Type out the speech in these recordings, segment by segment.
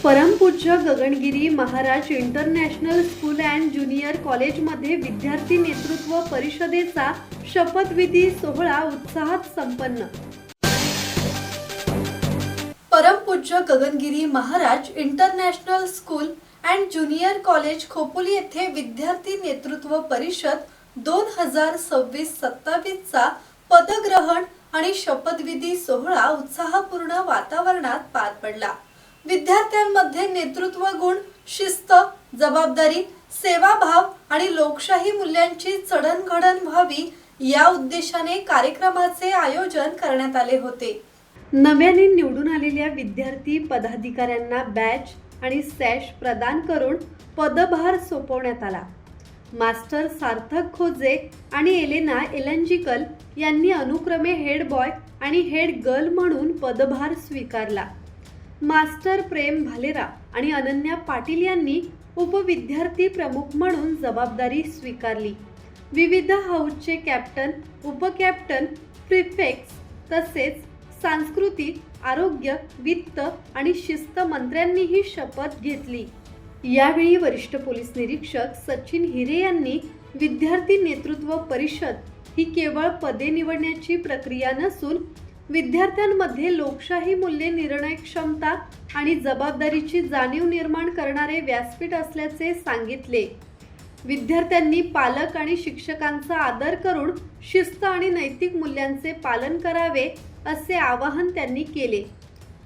परमपूज्य Gagangiri Maharaj international school and junior कॉलेजमध्ये विद्यार्थी नेतृत्व परिषदेचा शपथविधी सोहळा उत्साहात संपन्न। परमपूज्य Gagangiri Maharaj international school and junior college Khopoli येथे विद्यार्थी नेतृत्व परिषद 2026-27 चा पदग्रहण आणि शपथविधी सोहळा उत्साहपूर्ण वातावरणात पार पडला। विद्यार्थ्यांमध्ये नेतृत्व गुण, शिस्त, जबाबदारी, सेवाभाव आणि लोकशाही मूल्यांची जडणघडण व्हावी या उद्देशाने कार्यक्रमाचे आयोजन करण्यात आले होते। नव्याने निवडून आलेल्या विद्यार्थी पदाधिकाऱ्यांना बॅच आणि सॅश प्रदान करून पदभार सोपवण्यात आला। मास्टर सार्थक खोजे आणि एलेना एलंजिकल यांनी अनुक्रमे हेड बॉय आणि हेड गर्ल म्हणून पदभार स्वीकारला। मास्टर प्रेम भालेरा आणि अनन्या पाटील यांनी उपविद्यार्थी प्रमुख म्हणून जबाबदारी स्वीकारली। विविध हाऊसचे कॅप्टन, उपकॅप्टन, प्रिफेक्ट्स तसेच सांस्कृतिक, आरोग्य, वित्त आणि शिस्त मंत्र्यांनीही शपथ घेतली। यावेळी वरिष्ठ पोलीस निरीक्षक सचिन हिरे यांनी विद्यार्थी नेतृत्व परिषद ही केवळ पदे निवडण्याची प्रक्रिया नसून विद्यार्थ्यांमध्ये लोकशाही मूल्ये, निर्णय क्षमता आणि जबाबदारीची जाणीव निर्माण करणारे व्यासपीठ असल्याचे सांगितले। विद्यार्थ्यांनी पालक आणि शिक्षकांचा आदर करून शिस्त आणि नैतिक मूल्यांचे पालन करावे असे आवाहन त्यांनी केले।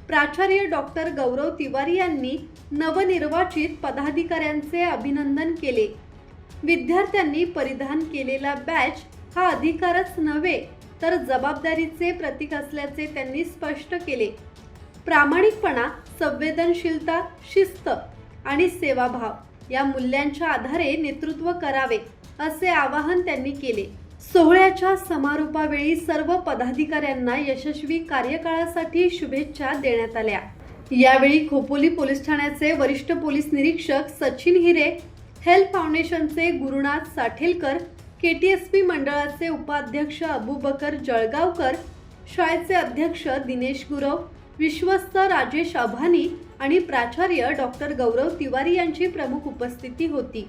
प्राचार्य डॉक्टर गौरव तिवारी यांनी नवनिर्वाचित पदाधिकाऱ्यांचे अभिनंदन केले। विद्यार्थ्यांनी परिधान केलेला बॅच हा अधिकारच नव्हे तर जबाबदारीचे प्रतीक असल्याचे त्यांनी स्पष्ट केले। प्रामाणिकपणा, संवेदनशीलता, शिस्त आणि सेवाभाव या मूल्यांच्या आधारे नेतृत्व करावे असे आवाहन त्यांनी केले। सोहळ्याच्या समारोपावेळी सर्व पदाधिकाऱ्यांना यशस्वी कार्यकाळासाठी शुभेच्छा देण्यात आल्या। यावेळी खोपोली पोलीस ठाण्याचे वरिष्ठ पोलीस निरीक्षक सचिन हिरे, हेल्थ फाउंडेशनचे गुरुनाथ साठेलकर, केटीएसपी मंडळाचे उपाध्यक्ष अबुबकर जळगावकर, शाळेचे अध्यक्ष दिनेश गुरव, विश्वस्त राजेश अभानी आणि प्राचार्य डॉक्टर गौरव तिवारी यांची प्रमुख उपस्थिती होती।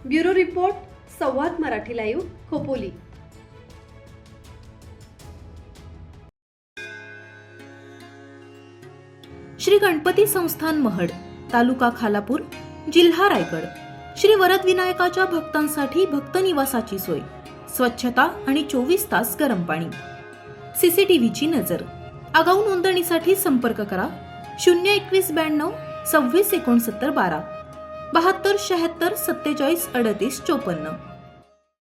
ब्युरो रिपोर्ट, संवाद मराठी लाईव्ह, खोपोली। श्री गणपती संस्थान महड, तालुका खालापूर, जिल्हा रायगड। श्री वरद विनायकाच्या भक्तांसाठी भक्त निवासाची सोय, स्वच्छता आणि 24 तास गरम पाणी, सीसीटीव्हीची नजर। आगाऊ नोंदणीसाठी संपर्क करा 02192 26 69 12 72 76 47 38 54।